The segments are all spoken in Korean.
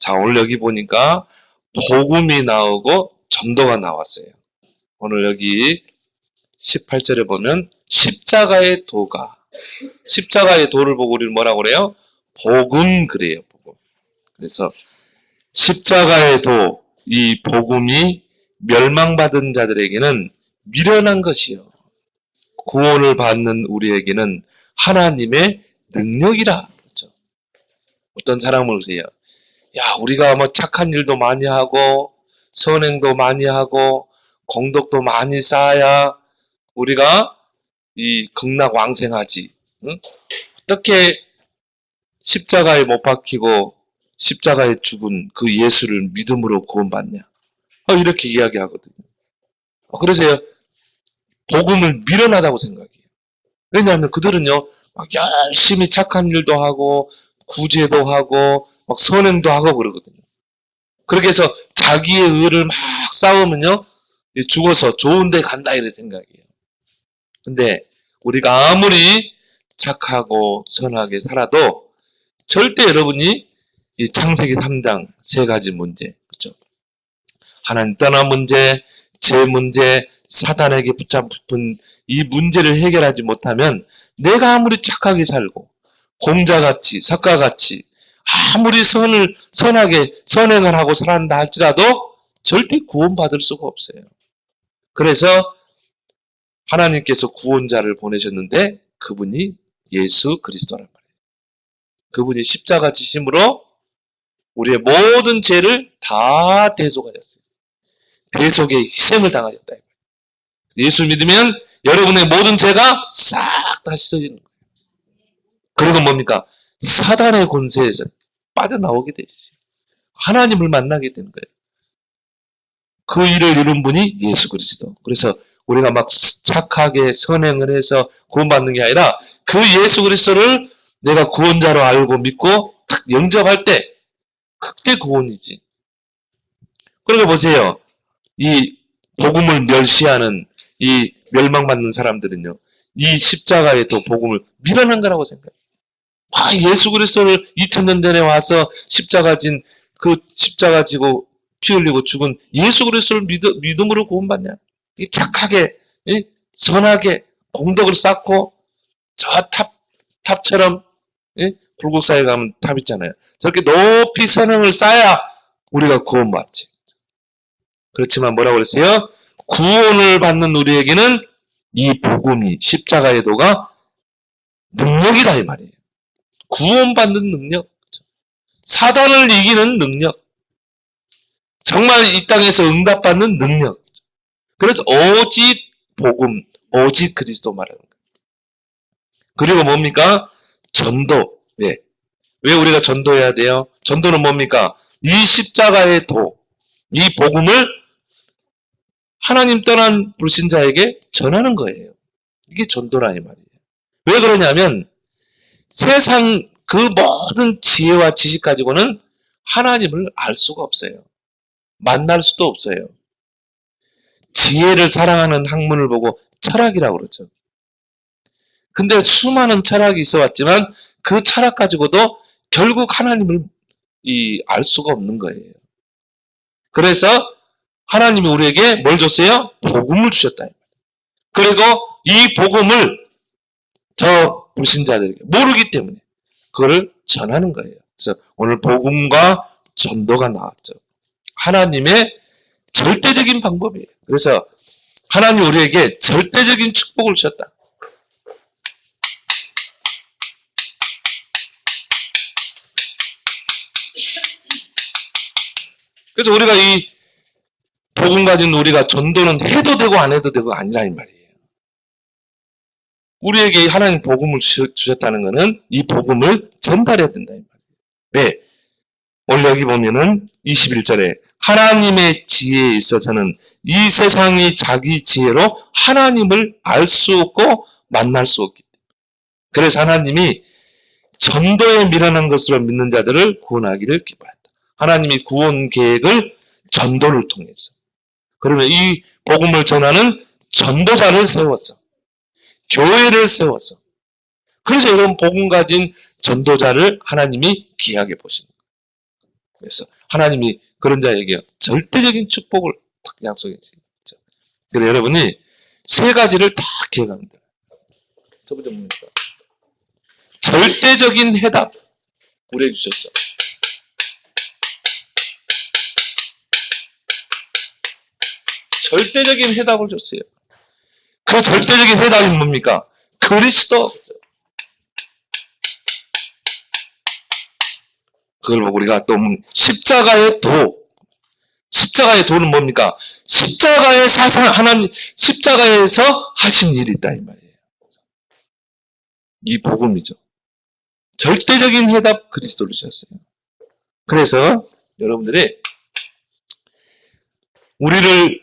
자, 오늘 여기 보니까 복음이 나오고 전도가 나왔어요. 오늘 여기 18절에 보면 십자가의 도가, 십자가의 도를 보고 우리는 뭐라고 그래요? 복음 그래요. 복음. 그래서 십자가의 도, 이 복음이 멸망받은 자들에게는 미련한 것이요, 구원을 받는 우리에게는 하나님의 능력이라. 그렇죠? 어떤 사람을 보세요. 야, 우리가 뭐 착한 일도 많이 하고 선행도 많이 하고 공덕도 많이 쌓아야 우리가 이 극락왕생하지. 응? 어떻게 십자가에 못 박히고 십자가에 죽은 그 예수를 믿음으로 구원받냐? 이렇게 이야기하거든요. 그래서 복음을 미련하다고 생각해요. 왜냐하면 그들은요, 막 열심히 착한 일도 하고 구제도 하고 막 선행도 하고 그러거든요. 그렇게 해서 자기의 의를 막 쌓으면요, 죽어서 좋은 데 간다 이런 생각이에요. 근데 우리가 아무리 착하고 선하게 살아도 절대 여러분이 이 창세기 3장 세 가지 문제, 그렇죠? 하나님 떠난 문제, 제 문제, 사단에게 붙잡힌 이 문제를 해결하지 못하면 내가 아무리 착하게 살고 공자같이 석가같이 아무리 선하게 선행을 하고 살았다 할지라도 절대 구원받을 수가 없어요. 그래서 하나님께서 구원자를 보내셨는데 그분이 예수 그리스도란 말이에요. 그분이 십자가 지심으로 우리의 모든 죄를 다 대속하셨어요. 대속의 희생을 당하셨다. 예수 믿으면 여러분의 모든 죄가 싹 다 씻어지는 거예요. 그리고 뭡니까? 사단의 권세에서 빠져나오게 돼 있어요. 하나님을 만나게 되는 거예요. 그 일을 이룬 분이 예수 그리스도. 그래서 우리가 막 착하게 선행을 해서 구원받는 게 아니라 그 예수 그리스도를 내가 구원자로 알고 믿고 딱 영접할 때 그때 구원이지. 그러니까 보세요. 이 복음을 멸시하는 이 멸망받는 사람들은요, 이 십자가의 또 복음을 미련한 거라고 생각해요. 예수 그리스도를 2000년 전에 와서 십자가 지고 피 흘리고 죽은 예수 그리스도를 믿음으로 구원받냐? 착하게, 선하게 공덕을 쌓고 저 탑처럼, 불국사에 가면 탑 있잖아요. 저렇게 높이 선행을 쌓아야 우리가 구원받지. 그렇지만 뭐라고 그랬어요? 구원을 받는 우리에게는 이 복음이, 십자가의 도가 능력이다 이 말이에요. 구원받는 능력, 사단을 이기는 능력, 정말 이 땅에서 응답받는 능력. 그래서 오직 복음, 오직 그리스도 말하는 거예요. 그리고 뭡니까? 전도. 왜 우리가 전도해야 돼요? 전도는 뭡니까? 이 십자가의 도, 이 복음을 하나님 떠난 불신자에게 전하는 거예요. 이게 전도라 이 말이에요. 왜 그러냐면 세상 그 모든 지혜와 지식 가지고는 하나님을 알 수가 없어요. 만날 수도 없어요. 지혜를 사랑하는 학문을 보고 철학이라고 그러죠. 근데 수많은 철학이 있어 왔지만 그 철학 가지고도 결국 하나님을 알 수가 없는 거예요. 그래서 하나님이 우리에게 뭘 줬어요? 복음을 주셨다. 그리고 이 복음을 저 불신자들에게 모르기 때문에 그걸 전하는 거예요. 그래서 오늘 복음과 전도가 나왔죠. 하나님의 절대적인 방법이에요. 그래서 하나님 우리에게 절대적인 축복을 주셨다. 그래서 우리가 이 복음 가진 우리가 전도는 해도 되고 안 해도 되고 아니라 이 말이에요. 우리에게 하나님 복음을 주셨다는 것은 이 복음을 전달해야 된다 이 말이에요. 왜? 오늘 여기 보면은 21절에 하나님의 지혜에 있어서는 이 세상이 자기 지혜로 하나님을 알 수 없고 만날 수 없기 때문에. 그래서 하나님이 전도에 미련한 것으로 믿는 자들을 구원하기를 기뻐한다. 하나님이 구원 계획을 전도를 통해서. 그러면 이 복음을 전하는 전도자를 세워서, 교회를 세워서. 그래서 이런 복음 가진 전도자를 하나님이 귀하게 보시는 거예요. 그래서 하나님이 그런 자에게 절대적인 축복을 딱 약속했어요. 그래서 여러분이 세 가지를 다 기억하면 돼요. 첫 번째 뭡니까? 절대적인 해답 우리에게 주셨죠. 절대적인 해답을 줬어요. 그 절대적인 해답이 뭡니까? 그리스도. 그걸 보고 우리가 또 십자가의 도. 십자가의 도는 뭡니까? 십자가의 사상, 하나님, 십자가에서 하신 일이 있다, 이 말이에요. 이 복음이죠. 절대적인 해답 그리스도를 주셨어요. 그래서 여러분들이 우리를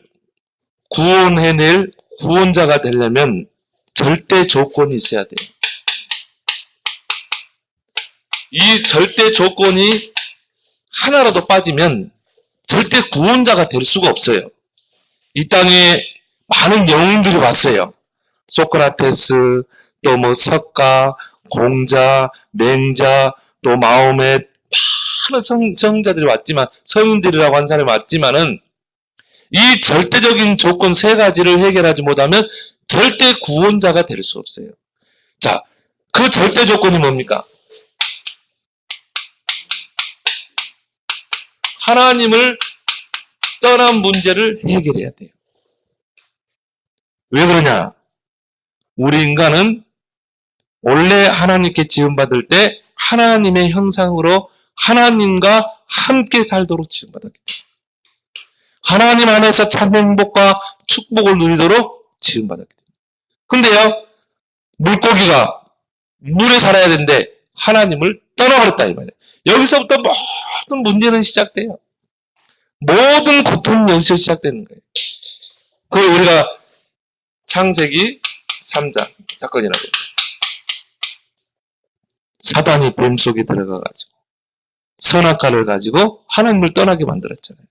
구원해낼 구원자가 되려면 절대 조건이 있어야 돼요. 이 절대 조건이 하나라도 빠지면 절대 구원자가 될 수가 없어요. 이 땅에 많은 영웅들이 왔어요. 소크라테스, 또 뭐 석가, 공자, 맹자, 또 마호멧, 많은 성자들이 왔지만, 성인들이라고 한 사람이 왔지만은 이 절대적인 조건 세 가지를 해결하지 못하면 절대 구원자가 될 수 없어요. 자, 그 절대 조건이 뭡니까? 하나님을 떠난 문제를 해결해야 돼요. 왜 그러냐? 우리 인간은 원래 하나님께 지음받을 때 하나님의 형상으로 하나님과 함께 살도록 지음받았기 때문에 하나님 안에서 참 행복과 축복을 누리도록 지음받았기 때문에. 근데요, 물고기가 물에 살아야 되는데 하나님을 떠나버렸다 이 말이에요. 여기서부터 모든 문제는 시작돼요. 모든 고통은 여기서 시작되는 거예요. 그걸 우리가 창세기 3장 사건이라고 해요. 사단이 뱀 속에 들어가가지고 선악과를 가지고 하나님을 떠나게 만들었잖아요.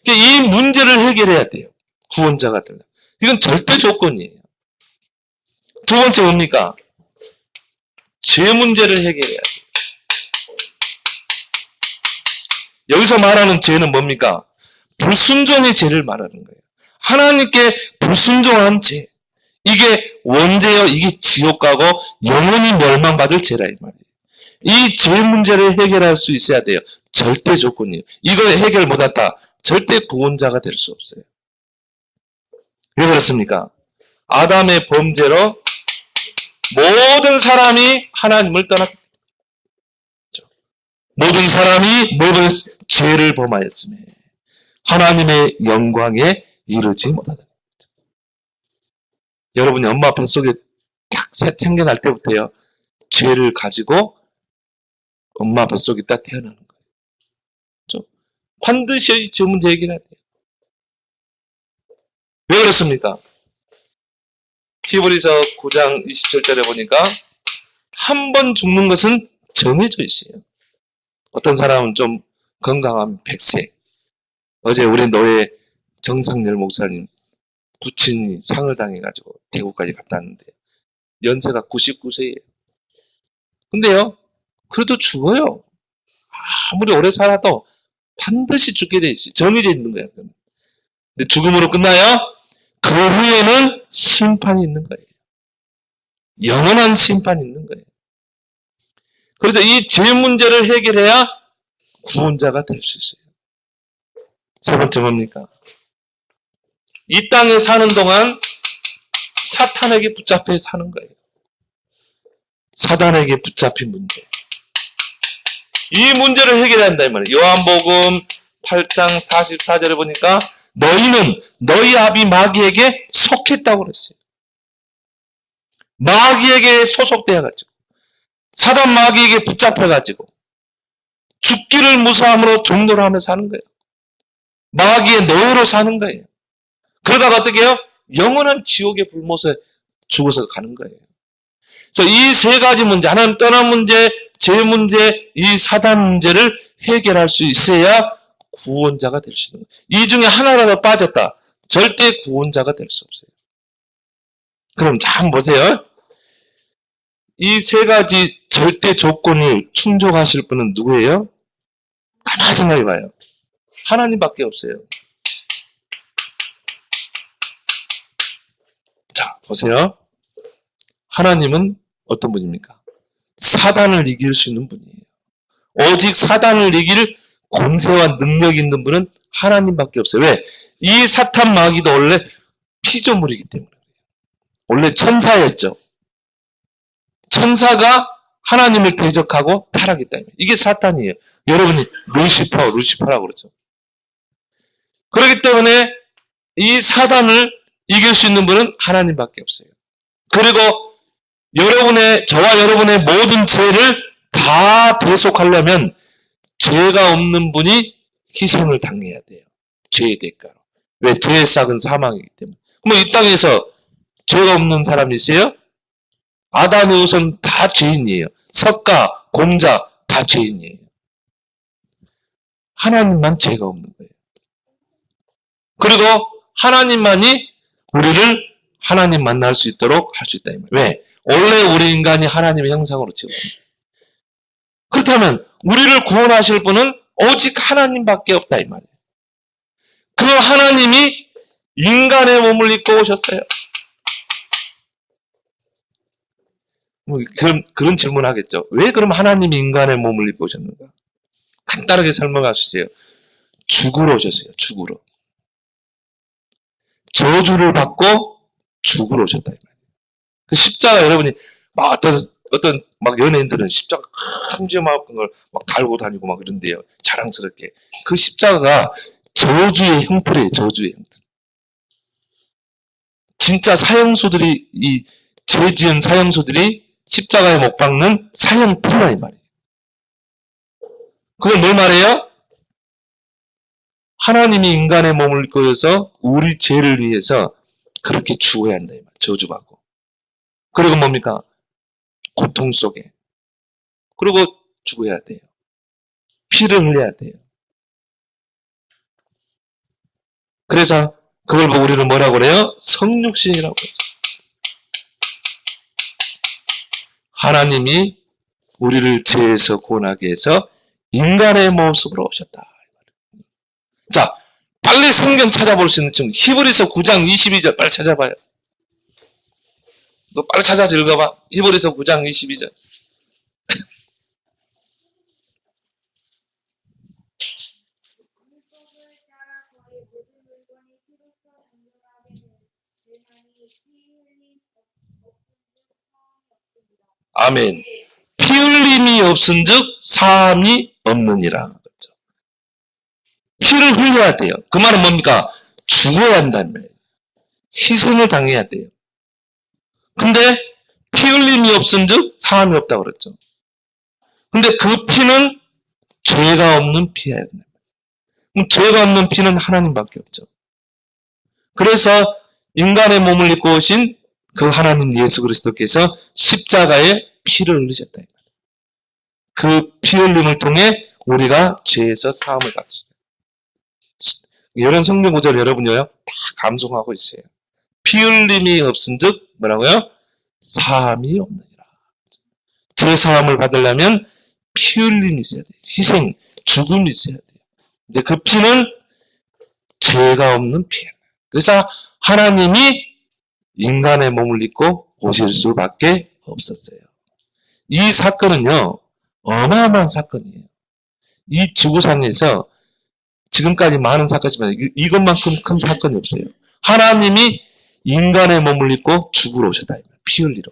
이 문제를 해결해야 돼요. 구원자가 되려. 이건 절대 조건이에요. 두 번째 뭡니까? 죄 문제를 해결해야 돼요. 여기서 말하는 죄는 뭡니까? 불순종의 죄를 말하는 거예요. 하나님께 불순종한 죄. 이게 원죄요. 이게 지옥 가고 영원히 멸망받을 죄라 이 말이에요. 이 죄 문제를 해결할 수 있어야 돼요. 절대 조건이에요. 이거 해결 못한다. 절대 구원자가 될 수 없어요. 왜 그렇습니까? 아담의 범죄로 모든 사람이 하나님을 떠났죠. 모든 사람이 모든 죄를 범하였으며 하나님의 영광에 이르지 못하다. 여러분이 엄마 뱃속에 딱 생겨날 때부터요, 죄를 가지고 엄마 뱃속에 딱 태어나는 거예요. 그렇죠? 반드시 죄 문제 해결해야 돼요. 왜 그렇습니까? 히브리서 9장 27절에 보니까 한 번 죽는 것은 정해져 있어요. 어떤 사람은 좀 건강하면 100세. 어제 우리 노예 정상열 목사님 부친이 상을 당해가지고 대구까지 갔다 왔는데 연세가 99세예요. 근데요, 그래도 죽어요. 아무리 오래 살아도 반드시 죽게 돼 있어요. 정해져 있는 거예요. 근데 죽음으로 끝나요? 그 후에는 심판이 있는 거예요. 영원한 심판이 있는 거예요. 그래서 이 죄 문제를 해결해야 구원자가 될 수 있어요. 세 번째 뭡니까? 이 땅에 사는 동안 사탄에게 붙잡혀 사는 거예요. 사단에게 붙잡힌 문제. 이 문제를 해결해야 한다 이 말이에요. 요한복음 8장 44절에 보니까 너희는 너희 아비 마귀에게 속했다고 그랬어요. 마귀에게 소속되어가지고 사단 마귀에게 붙잡혀가지고 죽기를 무사함으로 종노를 하며 사는 거예요. 마귀의 노예로 사는 거예요. 그러다가 어떻게 해요? 영원한 지옥의 불못에 죽어서 가는 거예요. 그래서 이 세 가지 문제, 하나님 떠난 문제, 죄 문제, 이 사단 문제를 해결할 수 있어야 구원자가 될 수 있는 거예요. 이 중에 하나라도 빠졌다. 절대 구원자가 될 수 없어요. 그럼 잘 보세요. 이 세 가지 절대 조건을 충족하실 분은 누구예요? 가만히 생각해봐요. 하나님밖에 없어요. 자, 보세요. 하나님은 어떤 분입니까? 사단을 이길 수 있는 분이에요. 오직 사단을 이길 권세와 능력 있는 분은 하나님밖에 없어요. 왜? 이 사탄 마귀도 원래 피조물이기 때문에. 원래 천사였죠. 천사가 하나님을 대적하고 타락했다. 이게 사탄이에요. 여러분이 루시퍼라고 그러죠. 그렇기 때문에 이 사단을 이길 수 있는 분은 하나님밖에 없어요. 그리고 저와 여러분의 모든 죄를 다 대속하려면 죄가 없는 분이 희생을 당해야 돼요. 죄의 대가로. 왜? 죄의 싹은 사망이기 때문에. 그럼 이 땅에서 죄가 없는 사람이 있어요? 아담의 후손 다 죄인이에요. 석가, 공자 다 죄인이에요. 하나님만 죄가 없는 거예요. 그리고 하나님만이 우리를 하나님 만날 수 있도록 할 수 있다. 왜? 원래 우리 인간이 하나님의 형상으로 지었습니다. 그렇다면 우리를 구원하실 분은 오직 하나님밖에 없다 이 말이에요. 그 하나님이 인간의 몸을 입고 오셨어요. 그런 질문 하겠죠. 왜 그럼 하나님이 인간의 몸을 입고 오셨는가? 간단하게 설명해 주세요. 죽으러 오셨어요. 죽으러. 저주를 받고 죽으러 오셨다 이 말이에요. 그 십자가 여러분이 막 어떤 막 연예인들은 십자가 큼지막한 걸 막 달고 다니고 막 이런데요. 자랑스럽게. 그 십자가가 저주의 형태래요. 저주의 형태. 진짜 사형수들이 죄 지은 사형수들이 십자가에 못 박는 사형터라 이 말이에요. 그건 뭘 말해요? 하나님이 인간의 몸을 입고 해서 우리 죄를 위해서 그렇게 죽어야 한다 이 말이에요. 저주받고. 그리고 뭡니까? 고통 속에. 그리고 죽어야 돼요. 피를 흘려야 돼요. 그래서 그걸 보고 우리는 뭐라고 그래요? 성육신이라고 그러죠. 하나님이 우리를 죄에서 구원하기 위해서 인간의 모습으로 오셨다. 자, 빨리 성경 찾아볼 수 있는 층 히브리서 9장 22절 빨리 찾아봐요. 너 빨리 찾아서 읽어봐. 히브리서 9장 22절. 아멘. 피 흘림이 없은즉 사함이 없느니라. 그렇죠. 피를 흘려야 돼요. 그 말은 뭡니까? 죽어야 한다는 거예요. 희생을 당해야 돼요. 근데 피 흘림이 없은즉 사함이 없다고 그랬죠. 근데 그 피는 죄가 없는 피여야 된다. 그럼 죄가 없는 피는 하나님밖에 없죠. 그래서 인간의 몸을 입고 오신 그 하나님 예수 그리스도께서 십자가에 피를 흘리셨다. 그 피 흘림을 통해 우리가 죄에서 사함을 받으셨다. 이런 성경 구절 여러분이요 다 감동하고 있어요. 피 흘림이 없은즉 뭐라고요? 사함이 없느니라. 죄 사함을 받으려면 피 흘림이 있어야 돼요. 희생, 죽음이 있어야 돼요. 근데 그 피는 죄가 없는 피예요. 그래서 하나님이 인간의 몸을 입고 오실 수밖에 없었어요. 이 사건은요 어마어마한 사건이에요. 이 지구상에서 지금까지 많은 사건이지만 이것만큼 큰 사건이 없어요. 하나님이 인간의 몸을 입고 죽으러 오셨다. 피 흘리러.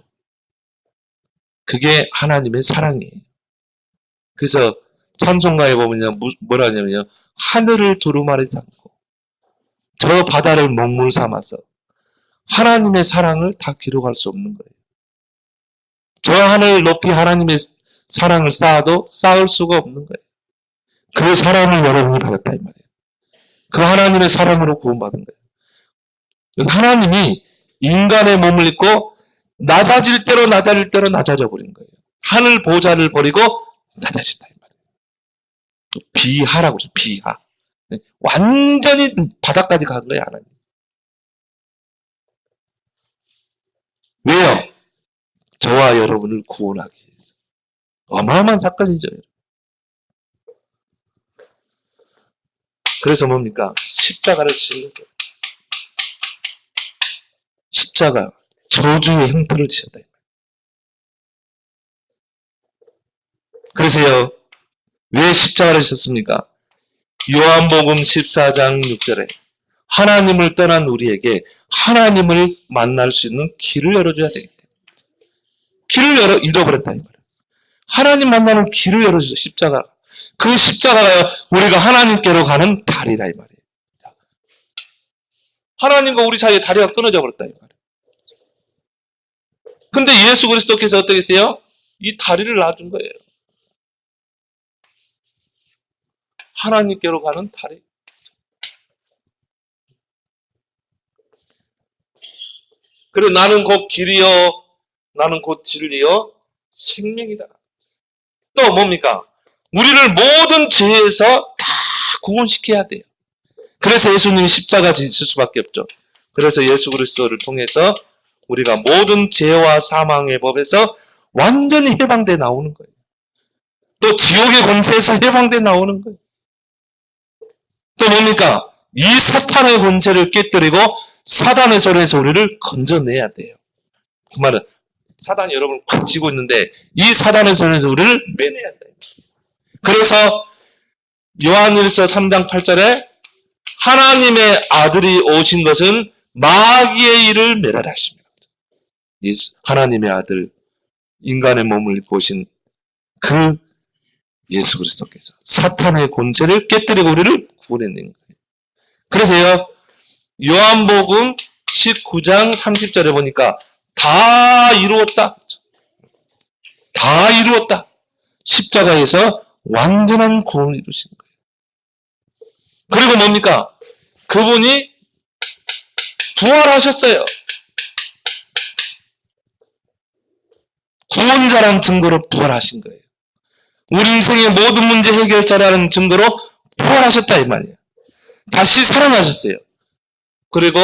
그게 하나님의 사랑이에요. 그래서 찬송가에 보면 뭐라 하냐면요. 하늘을 두루마리 삼고 저 바다를 먹물 삼아서 하나님의 사랑을 다 기록할 수 없는 거예요. 저 하늘 높이 하나님의 사랑을 쌓아도 쌓을 수가 없는 거예요. 그 사랑을 여러분이 받았다 이 말이에요. 그 하나님의 사랑으로 구원받은 거예요. 그래서 하나님이 인간의 몸을 입고 낮아질 대로 낮아져 버린 거예요. 하늘 보좌를 버리고 낮아졌다 이 말이에요. 비하라고 그러죠. 비하. 완전히 바닥까지 간 거예요. 하나님. 왜요? 저와 여러분을 구원하기 위해서. 어마어마한 사건이죠. 그래서 뭡니까? 십자가를 지신 거예요. 십자가, 저주의 형태를 지셨다. 그래서요, 왜 십자가를 지셨습니까? 요한복음 14장 6절에 하나님을 떠난 우리에게 하나님을 만날 수 있는 길을 열어줘야 되기 때문에. 길을 잃어버렸다 이 말이에요. 하나님 만나는 길을 열어주죠. 십자가. 그 십자가가 우리가 하나님께로 가는 다리라 이 말이에요. 하나님과 우리 사이에 다리가 끊어져 버렸다 이 말이에요. 근데 예수 그리스도께서 어떻게 했어요? 이 다리를 놔준 거예요. 하나님께로 가는 다리. 그래 나는 곧 길이요, 나는 곧 진리요, 생명이다. 또 뭡니까? 우리를 모든 죄에서 다 구원시켜야 돼요. 그래서 예수님이 십자가 지실 수밖에 없죠. 그래서 예수 그리스도를 통해서 우리가 모든 죄와 사망의 법에서 완전히 해방돼 나오는 거예요. 또 지옥의 권세에서 해방돼 나오는 거예요. 또 뭡니까? 이 사탄의 권세를 깨뜨리고 사단의 손에서 우리를 건져내야 돼요. 그 말은 사단이 여러분을 꽉 쥐고 있는데 이 사단의 손에서 우리를 빼내야 돼요. 그래서 요한일서 3장 8절에 하나님의 아들이 오신 것은 마귀의 일을 멸하라 하십니다. 하나님의 아들, 인간의 몸을 입고 오신 그 예수 그리스도께서 사탄의 권세를 깨뜨리고 우리를 구원해낸 거예요. 그래서요, 요한복음 19장 30절에 보니까 다 이루었다. 다 이루었다. 십자가에서 완전한 구원을 이루신 거예요. 그리고 뭡니까? 그분이 부활하셨어요. 구원자라는 증거로 부활하신 거예요. 우리 인생의 모든 문제 해결자라는 증거로 부활하셨다 이 말이에요. 다시 살아나셨어요. 그리고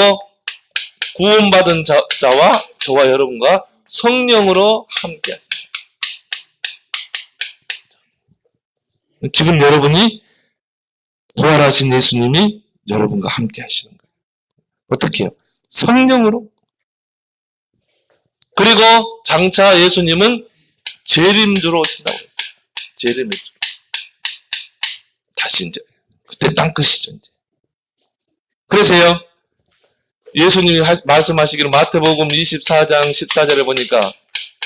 구원받은 자와 저와 여러분과 성령으로 함께 하십니다. 지금 여러분이 부활하신 예수님이 여러분과 함께 하시는 거예요. 어떻게 해요? 성령으로. 그리고 장차 예수님은 재림주로 오신다고 했어요. 재림주. 다시 이제 그때 땅끝이죠 이제. 그래서요, 예수님이 말씀하시기로 마태복음 24장 14절에 보니까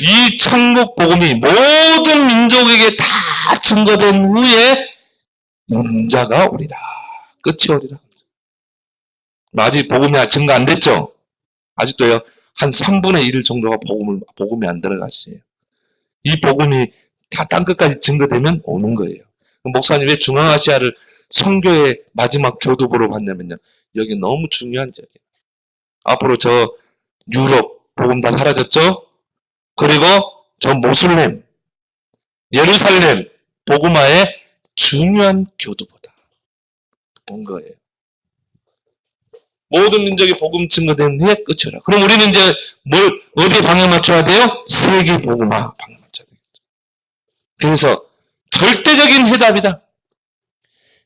이 천국 복음이 모든 민족에게 다 증거된 후에 인자가 오리라. 끝이 오리라. 아직 복음이 증거 안 됐죠? 아직도요, 한 3분의 1 정도가 복음이 안 들어갔어요. 이 복음이 다 땅끝까지 증거되면 오는 거예요. 목사님 왜 중앙아시아를 선교의 마지막 교두보로 봤냐면요. 여기 너무 중요한 지역이에요. 앞으로 저 유럽 복음 다 사라졌죠? 그리고 저 모슬렘, 예루살렘 복음화의 중요한 교두보다 온 거예요. 모든 민족이 복음 증거된 후에 끝이라. 그럼 우리는 이제 어디에 방향 맞춰야 돼요? 세계 복음화 방향 맞춰야 되겠죠. 그래서 절대적인 해답이다.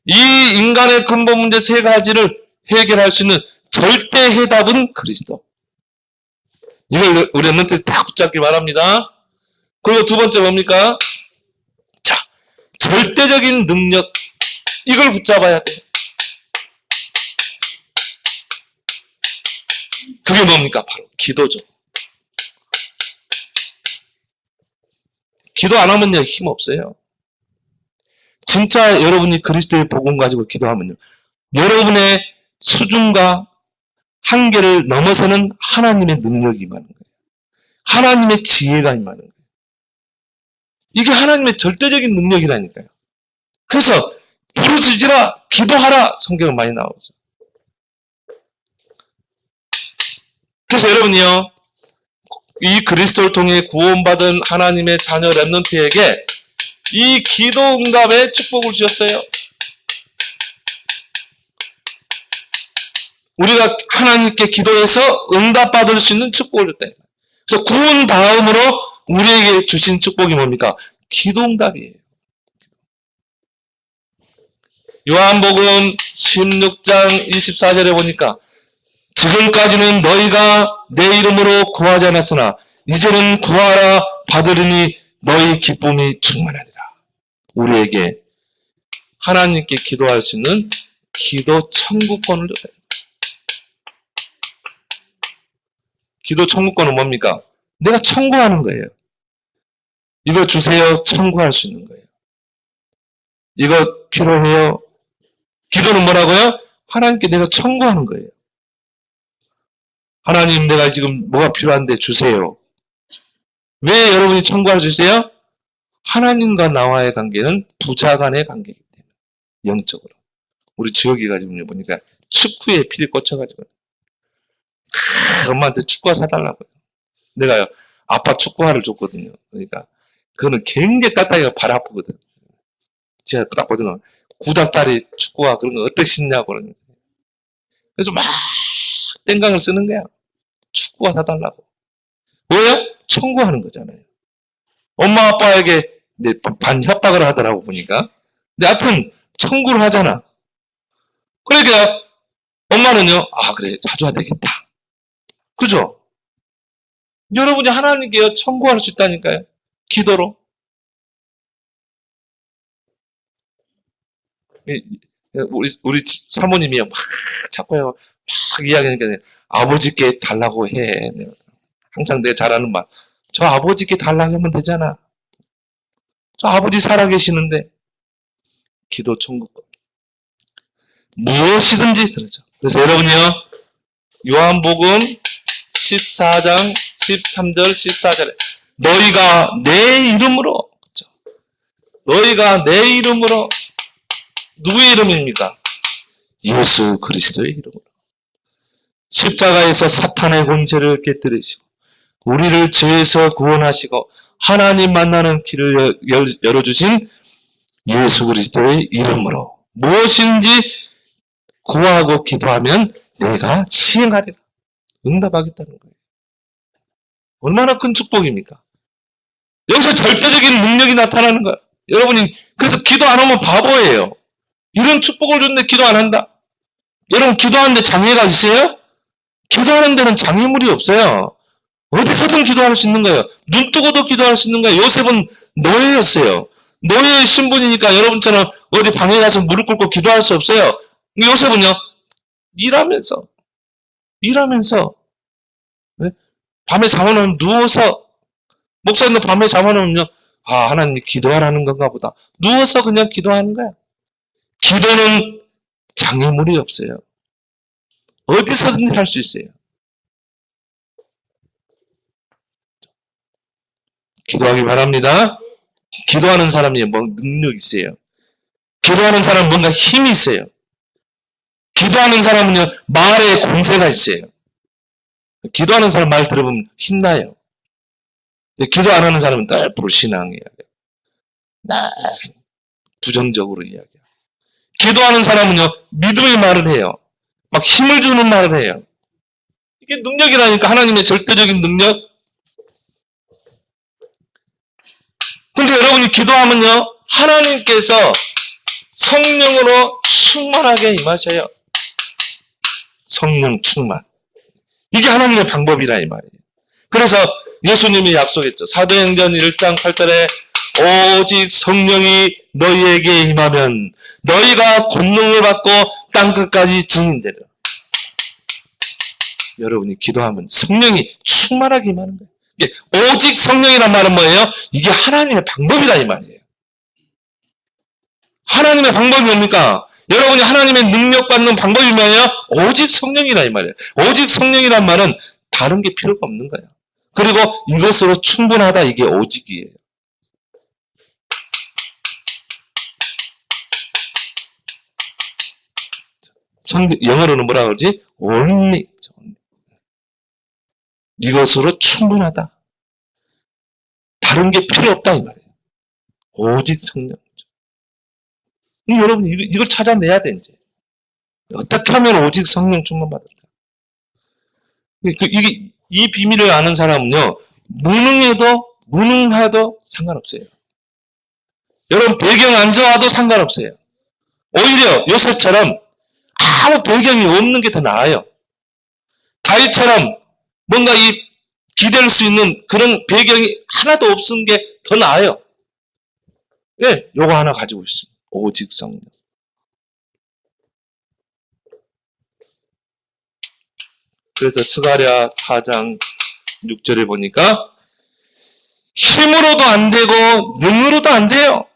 이 인간의 근본 문제 세 가지를 해결할 수 있는 절대 해답은 그리스도. 이걸 우리 멘트 다 붙잡기 바랍니다. 그리고 두 번째 뭡니까? 자, 절대적인 능력. 이걸 붙잡아야 돼. 그게 뭡니까? 바로 기도죠. 기도 안 하면요, 힘 없어요. 진짜 여러분이 그리스도의 복음 가지고 기도하면요, 여러분의 수준과 한계를 넘어서는 하나님의 능력이 임하는 거예요. 하나님의 지혜가 임하는 거예요. 이게 하나님의 절대적인 능력이라니까요. 그래서 부르짖으라, 기도하라, 성경은 많이 나오죠. 그래서 여러분이요, 이 그리스도를 통해 구원받은 하나님의 자녀 렘넌트에게 이 기도 응답의 축복을 주셨어요. 우리가 하나님께 기도해서 응답받을 수 있는 축복을 줬다. 그래서 구원 다음으로 우리에게 주신 축복이 뭡니까? 기도 응답이에요. 요한복음 16장 24절에 보니까 지금까지는 너희가 내 이름으로 구하지 않았으나 이제는 구하라 받으리니 너희 기쁨이 충만하니라. 우리에게 하나님께 기도할 수 있는 기도 청구권을 줬다. 기도 청구권은 뭡니까? 내가 청구하는 거예요. 이거 주세요. 청구할 수 있는 거예요. 이거 필요해요. 기도는 뭐라고요? 하나님께 내가 청구하는 거예요. 하나님, 내가 지금 뭐가 필요한데 주세요. 왜 여러분이 청구할 수 있어요? 하나님과 나와의 관계는 부자 간의 관계이기 때문에, 영적으로. 우리 주혁이가 지금 보니까 축구에 필이 꽂혀가지고 엄마한테 축구화 사달라고요. 내가 아빠 축구화를 줬거든요. 그러니까 그거는 굉장히 따뜻하게 발 아프거든. 제가 딱 보더니 구닥다리 축구화 그런 거 어떻게 신냐고 그러는데. 그래서 막 땡깡을 쓰는 거야. 축구화 사달라고. 왜요? 청구하는 거잖아요. 엄마 아빠에게 반 협박을 하더라고 보니까. 근데 하여튼 청구를 하잖아. 그러니까 엄마는요, 아 그래 사줘야 되겠다. 그죠? 여러분이 하나님께 청구할 수 있다니까요. 기도로. 우리 집 사모님이요, 막 자꾸요, 막 이야기하니까 아버지께 달라고 해. 항상 내가 잘하는 말. 저 아버지께 달라고 하면 되잖아. 저 아버지 살아계시는데. 기도 청구권. 무엇이든지 그러죠. 그래서 여러분이요, 요한복음 14장 13절 14절에 너희가 내 이름으로, 그렇죠? 너희가 내 이름으로, 누구의 이름입니까? 예수 그리스도의 이름으로 십자가에서 사탄의 권세를 깨뜨리시고 우리를 죄에서 구원하시고 하나님 만나는 길을 열어주신 예수 그리스도의 이름으로 무엇인지 구하고 기도하면 내가 시행하리라. 응답하겠다는 거예요. 얼마나 큰 축복입니까? 여기서 절대적인 능력이 나타나는 거예요. 여러분이 그래서 기도 안 하면 바보예요. 이런 축복을 줬는데 기도 안 한다. 여러분 기도하는데 장애가 있어요? 기도하는 데는 장애물이 없어요. 어디서든 기도할 수 있는 거예요. 눈 뜨고도 기도할 수 있는 거예요. 요셉은 노예였어요. 노예의 신분이니까 여러분처럼 어디 방에 가서 무릎 꿇고 기도할 수 없어요. 요셉은요, 일하면서 네? 밤에 잠아놓으면 누워서, 목사님도 밤에 잠아놓으면요, 아 하나님 기도하라는 건가 보다. 누워서 그냥 기도하는 거야. 기도는 장애물이 없어요. 어디서든지 할 수 있어요. 기도하기 바랍니다. 기도하는 사람이 뭐 능력이 있어요. 기도하는 사람은 뭔가 힘이 있어요. 기도하는 사람은요, 말에 공세가 있어요. 기도하는 사람 말 들어보면 힘나요. 근데 기도 안 하는 사람은 늘 불신앙이에요. 늘 부정적으로 이야기해요. 기도하는 사람은요, 믿음의 말을 해요. 막 힘을 주는 말을 해요. 이게 능력이라니까, 하나님의 절대적인 능력. 근데 여러분이 기도하면요, 하나님께서 성령으로 충만하게 임하셔요. 성령 충만. 이게 하나님의 방법이라 이 말이에요. 그래서 예수님이 약속했죠. 사도행전 1장 8절에 오직 성령이 너희에게 임하면 너희가 권능을 받고 땅끝까지 증인되리라. 여러분이 기도하면 성령이 충만하게 임하는 거예요. 이게 오직 성령이란 말은 뭐예요? 이게 하나님의 방법이다 이 말이에요. 하나님의 방법이 뭡니까? 여러분이 하나님의 능력 받는 방법이 뭐예요? 오직 성령이라 이 말이에요. 오직 성령이란 말은 다른 게 필요가 없는 거예요. 그리고 이것으로 충분하다, 이게 오직이에요. 영어로는 뭐라 그러지? only. 이것으로 충분하다. 다른 게 필요 없다 이 말이에요. 오직 성령. 여러분 이걸 찾아내야 돼 이제. 어떻게 하면 오직 성령 충만 받을까? 이게 이 비밀을 아는 사람은요, 무능해도 상관없어요. 여러분 배경 안 좋아도 상관없어요. 오히려 요셉처럼 아무 배경이 없는 게 더 나아요. 다윗처럼 뭔가 기댈 수 있는 그런 배경이 하나도 없은 게 더 나아요. 예, 요거 하나 가지고 있습니다. 오직 성령. 그래서 스가랴 4장 6절에 보니까 힘으로도 안 되고 능으로도 안 돼요.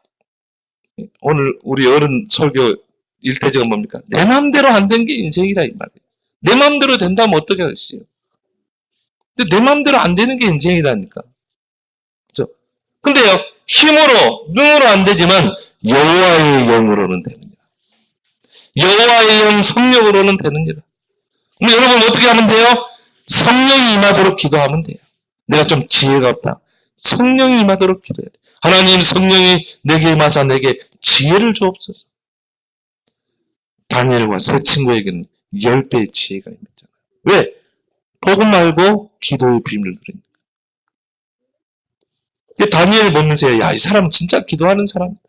오늘 우리 어른 설교 일대제가 뭡니까? 내 마음대로 안 된 게 인생이다 이 말이에요. 내 마음대로 된다면 어떻게 하겠어요? 근데 내 마음대로 안 되는 게 인생이라니까. 그렇죠? 근데요, 힘으로 능으로 안 되지만 여호와의 영으로는 되느니라. 여호와의 영 성령으로는 되느니라. 그럼 여러분 어떻게 하면 돼요? 성령이 임하도록 기도하면 돼요. 내가 좀 지혜가 없다. 성령이 임하도록 기도해야 돼. 하나님 성령이 내게 임하사 내게 지혜를 주옵소서. 다니엘과 세 친구에게는 10배의 지혜가 임했잖아요. 왜? 복음 말고 기도의 비밀을 누리니까. 다니엘을 보면서 야, 이 사람은 진짜 기도하는 사람이다.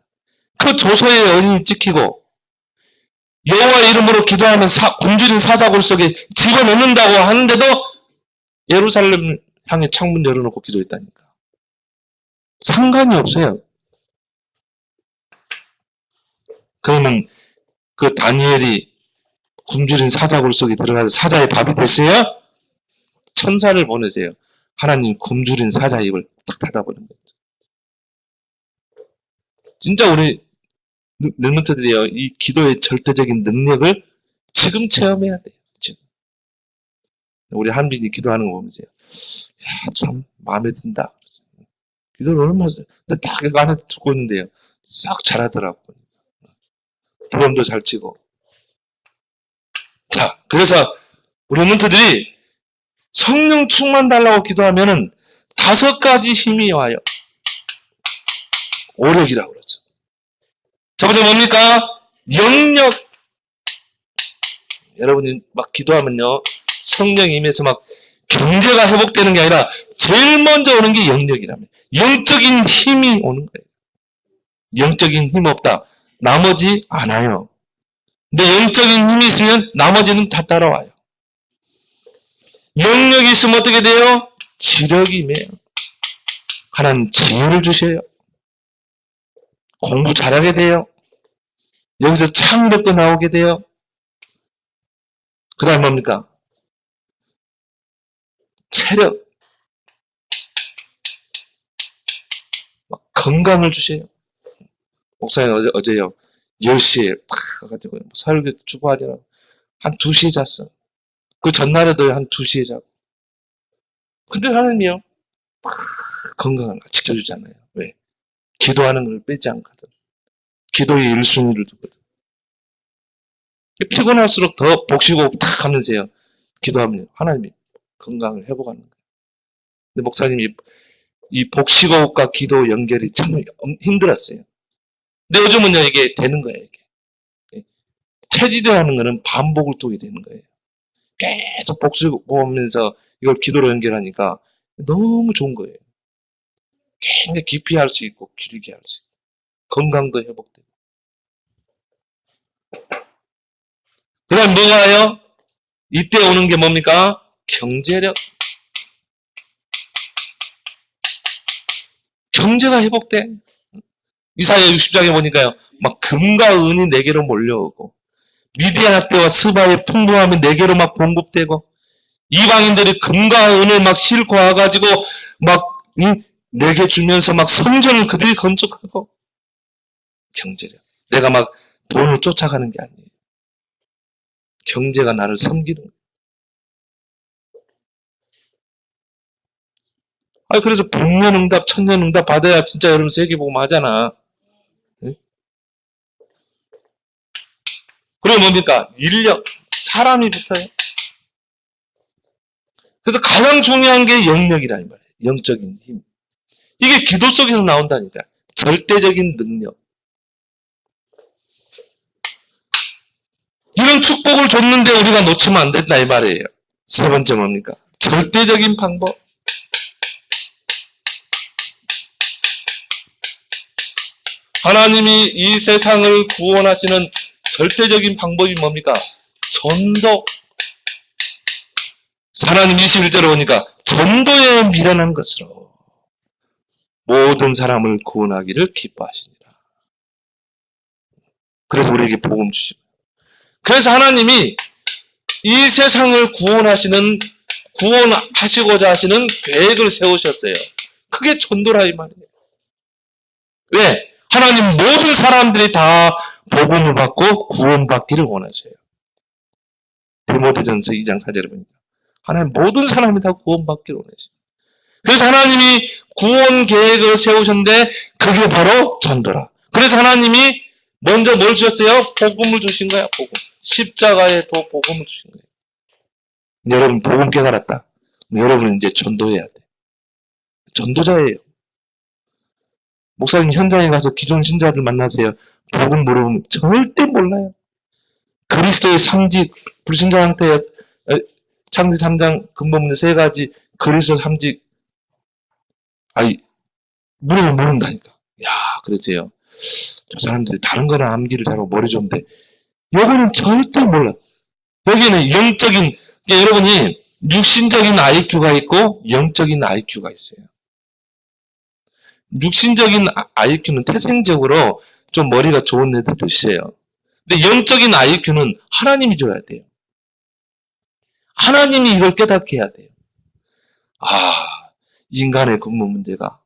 그 조서의 언이 찍히고 여호와 이름으로 기도하는 굶주린 사자굴 속에 집어넣는다고 하는데도 예루살렘을 향해 창문 열어놓고 기도했다니까. 상관이 없어요. 그러면 그 다니엘이 굶주린 사자굴 속에 들어가서 사자의 밥이 됐어요? 천사를 보내세요. 하나님 굶주린 사자 입을 탁 닫아버린 거죠. 진짜 우리 르멘트들이요, 이 기도의 절대적인 능력을 지금 체험해야 돼요. 지금. 우리 한빈이 기도하는 거 보면서, 야, 참 마음에 든다. 기도를 얼마나 했어요. 근데 딱 안에 듣고 있는데요, 싹 잘하더라고요. 드럼도 잘 치고. 자, 그래서 우리 르멘트들이 성령 충만 달라고 기도하면은 5가지 힘이 와요. 오력이라고 그러죠. 첫 번째 뭡니까? 영력. 여러분이 막 기도하면요, 성령이 임해서 막 경제가 회복되는 게 아니라 제일 먼저 오는 게 영력이라면. 영적인 힘이 오는 거예요. 영적인 힘 없다. 나머지 안 와요. 근데 영적인 힘이 있으면 나머지는 다 따라와요. 영력이 있으면 어떻게 돼요? 지력이 임해요. 하나님 지혜를 주셔요. 공부 잘하게 돼요. 여기서 창의력도 나오게 돼요. 그 다음 뭡니까? 체력. 건강을 주셔요. 목사님 어제요, 10시에 탁 가가지고 설교 주부하려고 한 2시에 잤어. 그 전날에도 한 2시에 자고. 근데 하나님이요, 건강을 지켜주잖아요. 왜? 기도하는 걸 빼지 않거든. 기도의 1순위를 두거든. 피곤할수록 더 복식호흡 탁 하면서요, 기도하면 하나님이 건강을 회복하는 거예요. 근데 목사님이 이 복식호흡과 기도 연결이 참 힘들었어요. 근데 요즘은요, 이게 되는 거예요. 이게. 체질이라는 거는 반복을 통해 되는 거예요. 계속 복식호흡하면서 이걸 기도로 연결하니까 너무 좋은 거예요. 굉장히 깊이 할 수 있고 길게 할 수 있고 건강도 회복되고. 그 다음 뭐가 와요? 이때 오는 게 뭡니까? 경제력. 경제가 회복돼. 이사야 60장에 보니까요, 막 금과 은이 내게로 몰려오고 미디안 학대와 스바의 풍부함이 내게로 막 공급되고 이방인들이 금과 은을 막 싣고 와가지고 막 내게 주면서 막 성전을 그들이 건축하고. 경제력. 내가 막 돈을 쫓아가는 게 아니에요. 경제가 나를 섬기는 거예요. 그래서 100년 응답, 1000년 응답 받아야 진짜 여러분 세계복음 하잖아. 네? 그리고 뭡니까? 인력, 사람이 붙어요. 그래서 가장 중요한 게 영력이라 이 말이에요. 영적인 힘. 이게 기도 속에서 나온다니까. 절대적인 능력. 이런 축복을 줬는데 우리가 놓치면 안 된다 이 말이에요. 세 번째 뭡니까? 절대적인 방법. 하나님이 이 세상을 구원하시는 절대적인 방법이 뭡니까? 전도. 하나님 21절에 보니까 전도에 미련한 것으로 모든 사람을 구원하기를 기뻐하시니라. 그래서 우리에게 복음 주시고. 그래서 하나님이 이 세상을 구원하시고자 하시는 계획을 세우셨어요. 그게 전도라 이 말이에요. 왜? 하나님 모든 사람들이 다 복음을 받고 구원받기를 원하셔요. 디모데전서 2장 4절에 보니까 하나님 모든 사람이 다 구원받기를 원하셔요. 그래서 하나님이 구원 계획을 세우셨는데 그게 바로 전도라. 그래서 하나님이 먼저 뭘 주셨어요? 복음을 주신 거야. 복음. 십자가에 도 복음을 주신 거예요. 여러분 복음 깨달았다. 여러분은 이제 전도해야 돼. 전도자예요. 목사님 현장에 가서 기존 신자들 만나세요. 복음 물어보면 절대 몰라요. 그리스도의 상직, 불신자한테 창세기 3장 근본문의 3가지 그리스도 상직 물어보면 모른다니까. 야, 그러세요. 저 사람들이 다른 거는 암기를 잘하고 머리 좋은데 요거는 절대 몰라. 여기는 영적인, 그러니까 여러분이 육신적인 IQ가 있고 영적인 IQ가 있어요. 육신적인 IQ는 태생적으로 좀 머리가 좋은 애들도 있어요. 근데 영적인 IQ는 하나님이 줘야 돼요. 하나님이 이걸 깨닫게 해야 돼요. 인간의 근본 문제가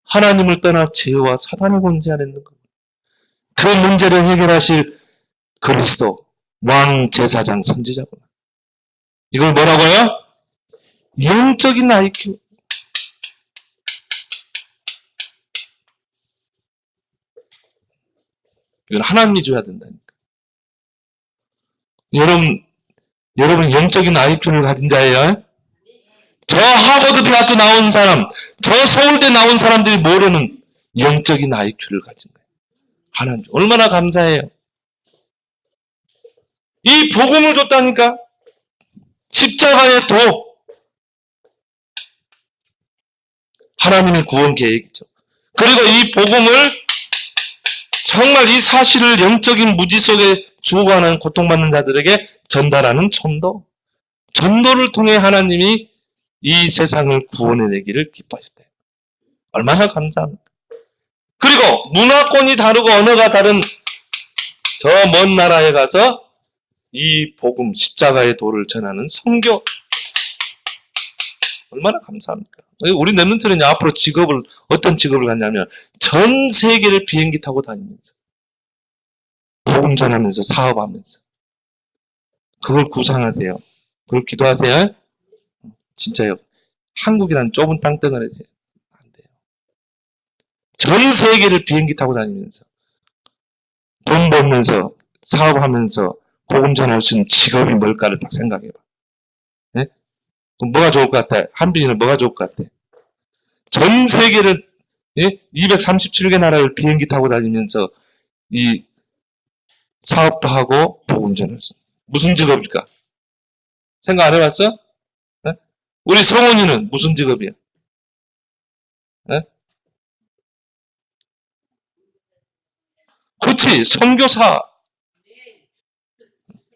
하나님을 떠나 죄와 사단의 권세 안에 있는 겁니다. 그 문제를 해결하실 그리스도 왕 제사장 선지자구나. 이걸 뭐라고요? 영적인 IQ. 이건 하나님이 줘야 된다니까. 여러분 영적인 IQ를 가진 자예요. 저 하버드 대학교 나온 사람, 저 서울대 나온 사람들이 모르는 영적인 IQ를 가진 거예요. 하나님 얼마나 감사해요. 이 복음을 줬다니까. 십자가의 도. 하나님의 구원 계획이죠. 그리고 이 복음을 정말 이 사실을 영적인 무지 속에 죽어가는 고통받는 자들에게 전달하는 전도. 전도를 통해 하나님이 이 세상을 구원해내기를 기뻐하셨대요. 얼마나 감사합니까? 그리고 문화권이 다르고 언어가 다른 저 먼 나라에 가서 이 복음 십자가의 도를 전하는 선교. 얼마나 감사합니까? 우리 랩런트는 앞으로 어떤 직업을 갖냐면 전 세계를 비행기 타고 다니면서 복음 전하면서 사업하면서 그걸 구상하세요. 그걸 기도하세요. 진짜요. 한국이란 좁은 땅덩어리에서 안 돼요. 전 세계를 비행기 타고 다니면서 돈 벌면서 사업하면서 복음 전할 수 있는 직업이 뭘까를 딱 생각해봐. 네? 그럼 뭐가 좋을 것 같아? 한빈이는 뭐가 좋을 것 같아? 전 세계를 237개 나라를 비행기 타고 다니면서 이 사업도 하고 복음 전할 수 있는 무슨 직업일까? 생각 안 해봤어? 네? 우리 성원이는 무슨 직업이야? 네? 그렇지, 선교사.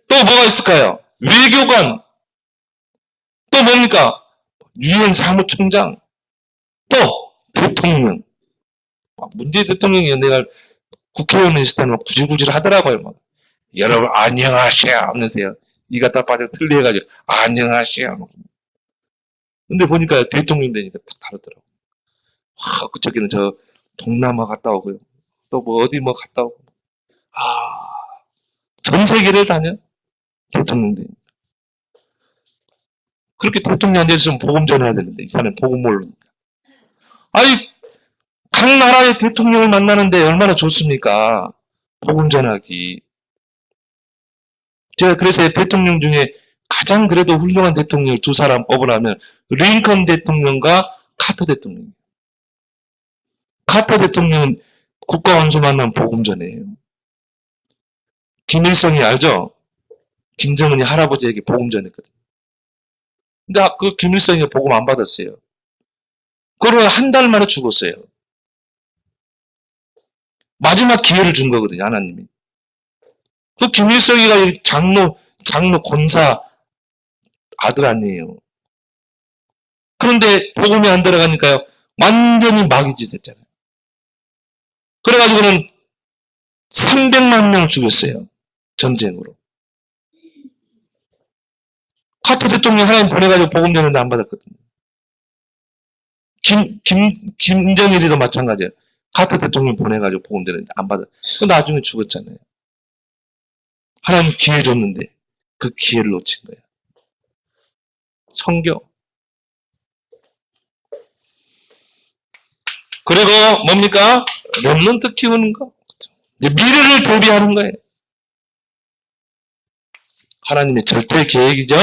또 뭐가 있을까요? 외교관. 또 뭡니까? 유엔 사무총장. 또 대통령. 문재인 대통령이 내가 국회의원에 있을 때는 구질구질 하더라고요. 여러분 안녕하세요 하면서요. 이가 다 빠져 틀리해가지고 안녕하세요. 근데 보니까 대통령 되니까 딱 다르더라고요. 그쪽에는 저 동남아 갔다 오고요. 또 뭐 어디 뭐 갔다 오고. 전 세계를 다녀. 대통령 되니까. 그렇게 대통령 앉아있으면 복음 전해야 되는데 이 사람은 복음 모르니까. 각 나라의 대통령을 만나는데 얼마나 좋습니까? 복음 전하기. 제가 그래서 대통령 중에 가장 그래도 훌륭한 대통령 두 사람 뽑으라면 링컨 대통령과 카터 대통령. 카터 대통령은 국가원수 만나면 복음 전해요. 김일성이 알죠? 김정은이 할아버지에게 복음 전했거든요. 근데 그 김일성이 복음 안 받았어요. 그러고 한 달 만에 죽었어요. 마지막 기회를 준 거거든요, 하나님이. 그 김일성이가 장로, 장로 권사 아들 아니에요. 그런데 복음이 안 들어가니까요. 완전히 마귀짓 됐잖아요. 그래가지고는 300만 명을 죽였어요. 전쟁으로. 카터 대통령 하나님 보내가지고 복음 전했는데 안 받았거든요. 김정일이도 마찬가지예요. 카터 대통령 보내가지고 복음 전했는데 안 받았어요. 그 나중에 죽었잖아요. 하나님 기회 줬는데 그 기회를 놓친 거예요. 성교. 그리고 뭡니까? 렘넌트 키우는 거. 이제 미래를 대비하는 거예요. 하나님의 절대 계획이죠.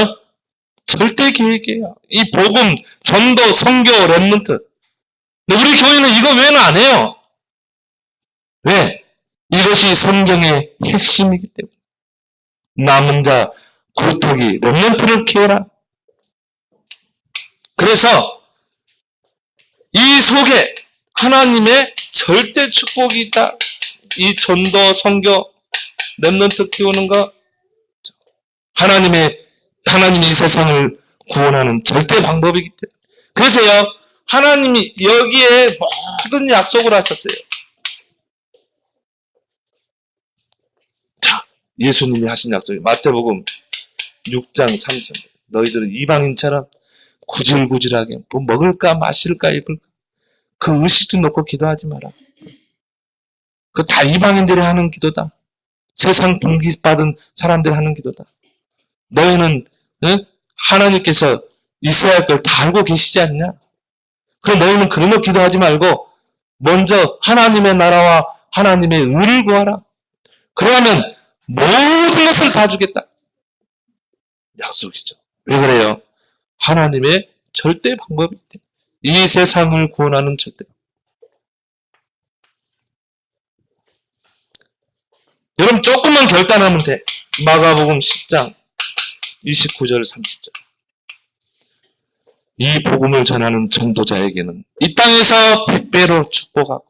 절대 계획이에요. 이 복음, 전도, 선교, 렘넌트. 근데 우리 교회는 이거 외에는 안 해요. 왜? 이것이 성경의 핵심이기 때문에. 남은 자, 구루터기, 렘넌트를 키워라. 그래서 이 속에 하나님의 절대 축복이 있다. 이 전도, 선교, 렘넌트 키우는 거, 하나님이 이 세상을 구원하는 절대 방법이기 때문에. 그래서요, 하나님이 여기에 모든 약속을 하셨어요. 자, 예수님이 하신 약속이 마태복음 6장 3절. 너희들은 이방인처럼 구질구질하게 뭐 먹을까 마실까 입을까 그 의식도 놓고 기도하지 마라. 그 다 이방인들이 하는 기도다. 세상 분깃받은 사람들이 하는 기도다. 너희는 하나님께서 있어야 할 걸 다 알고 계시지 않냐? 그럼 너희는 그런 거 기도하지 말고 먼저 하나님의 나라와 하나님의 의를 구하라. 그러면 모든 것을 다 주겠다. 약속이죠. 왜 그래요? 하나님의 절대 방법이기 때문에. 이 세상을 구원하는 절대. 여러분 조금만 결단하면 돼. 마가복음 10장 29절 30절. 이 복음을 전하는 전도자에게는 이 땅에서 100배로 축복하고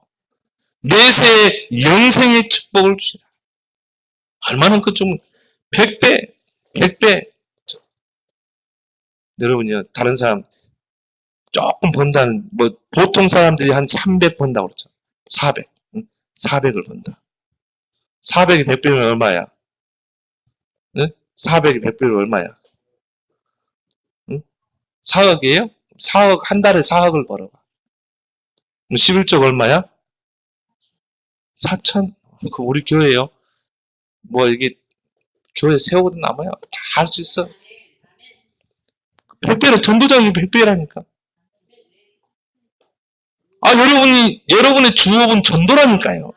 내세 영생의 축복을 주시라. 얼마나 그 좀 100배, 100배. 여러분이요, 다른 사람 조금 번다는, 뭐 보통 사람들이 한 300 번다고 그러죠. 400. 400을 번다. 400이 100배면 얼마야? 400이 100배면 얼마야? 4억이에요? 4억, 한 달에 4억을 벌어봐. 11조 얼마야? 4천? 그 우리 교회요. 뭐 이게 교회 세우고도 남아요. 다 할 수 있어. 100배는 전도자님이 100배라니까. 아, 여러분의 주업은 전도라니까요.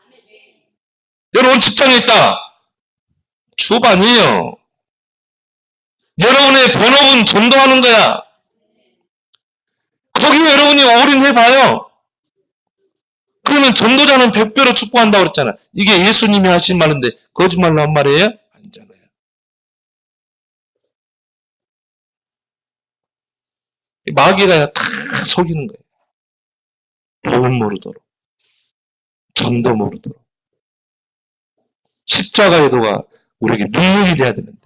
여러분 직장에 있다. 주업 아니에요. 여러분의 본업은 전도하는 거야. 거기에 여러분이 올인해봐요. 그러면 전도자는 100배로 축복한다고 그랬잖아. 이게 예수님이 하신 말인데 거짓말로 한 말이에요? 아니잖아요. 마귀가 다 속이는 거예요. 복음 모르도록. 전도 모르도록. 십자가의 도가 우리에게 능력이 돼야 되는데.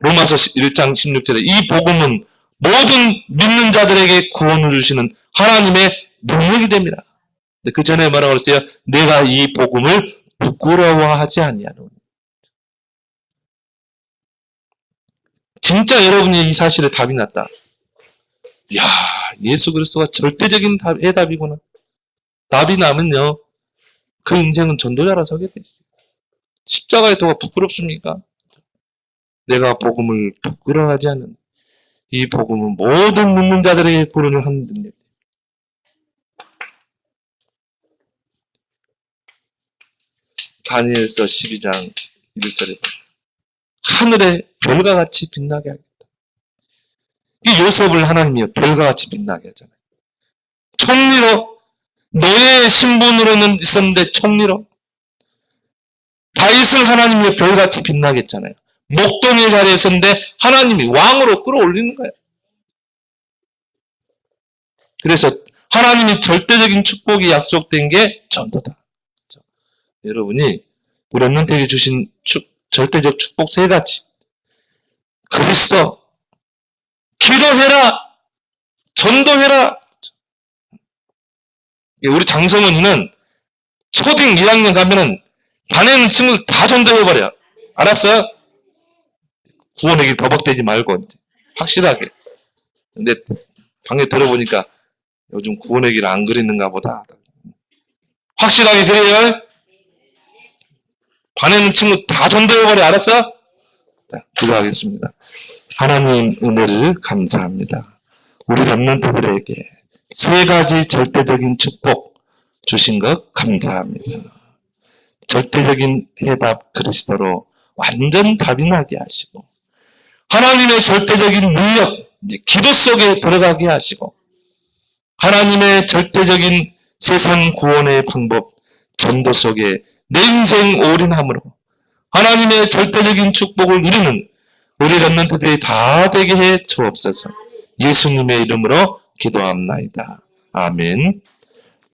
로마서 1장 16절에 이 복음은 모든 믿는 자들에게 구원을 주시는 하나님의 능력이 됩니다. 근데 그 전에 뭐라고 그랬어요? 내가 이 복음을 부끄러워하지 아니하노니. 진짜 여러분이 이 사실에 답이 났다. 이야, 예수 그리스도가 절대적인 해답이구나. 답이 나면요, 그 인생은 전도자라 서게 돼 있어요. 십자가의 도가 부끄럽습니까? 내가 복음을 부끄러워하지 않는 이 복음은 모든 믿는 자들에게 구원을 하는 능력. 다니엘서 12장 1절에 하늘에 별과 같이 빛나게 하겠다. 이 요셉을 하나님이 별과 같이 빛나게 하잖아요. 총리로 노예의 신분으로는 있었는데 총리로 다윗을 하나님이 별같이 빛나게 했잖아요. 목동의 자리에 있었는데 하나님이 왕으로 끌어올리는 거예요. 그래서 하나님이 절대적인 축복이 약속된 게 전도다. 여러분이 우리 렘넌트에게 주신 절대적 축복 세 가지. 그리스도. 기도해라. 전도해라. 우리 장성은이는 초등 2학년 가면은 반에 있는 친구들 다 전도해버려. 알았어? 구원의 길 버벅대지 말고 확실하게. 근데 방에 들어보니까 요즘 구원의 길 안 그리는가 보다. 확실하게 그래요. 반에 있는 친구 다 전도해버려. 알았어? 자, 기도하겠습니다. 하나님 은혜를 감사합니다. 우리 렘넌트들에게 세 가지 절대적인 축복 주신 것 감사합니다. 절대적인 해답 그리스도로 완전 답이 나게 하시고, 하나님의 절대적인 능력, 기도 속에 들어가게 하시고, 하나님의 절대적인 세상 구원의 방법, 전도 속에 내 인생 올인함으로 하나님의 절대적인 축복을 누리는 우리 렘넌트들이 다 되게 해 주옵소서. 예수님의 이름으로 기도합나이다. 아멘.